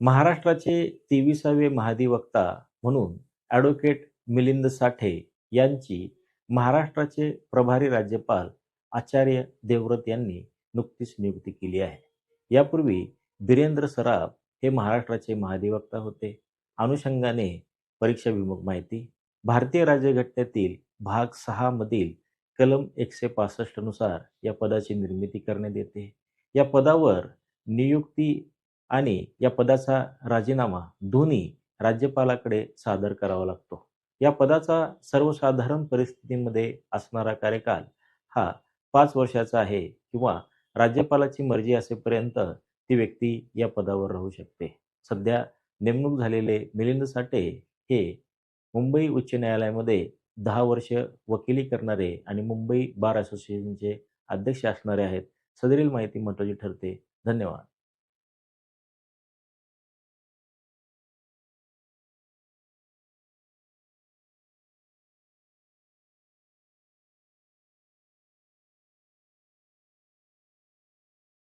महाराष्ट्राचे 23वे महाधिवक्ता म्हणून ॲडव्होकेट मिलिंद साठे यांची महाराष्ट्राचे प्रभारी राज्यपाल आचार्य देवव्रत यांनी नुकतीच नियुक्ती केली आहे. यापूर्वी बिरेंद्र सराफ हे महाराष्ट्राचे महाधिवक्ता होते. अनुषंगाने परीक्षाभिमुख माहिती. भारतीय राज्यघटनेतील भाग 6 मधील कलम 165 नुसार या पदाची निर्मिती करण्यात येते. या पदावर नियुक्ती आणि या पदाचा राजीनामा दोन्ही राज्यपालाकडे सादर करावा लागतो. या पदाचा सर्वसाधारण परिस्थितीमध्ये असणारा कार्यकाल हा 5 वर्षाचा आहे किंवा राज्यपालाची मर्जी असेपर्यंत ती व्यक्ती या पदावर राहू शकते. सध्या नेमणूक झालेले मिलिंद साठे हे मुंबई उच्च न्यायालयामध्ये 10 वर्ष वकिली करणारे आणि मुंबई बार असोसिएशनचे अध्यक्ष असणारे आहेत. सदरील माहिती महत्त्वाची ठरते. धन्यवाद.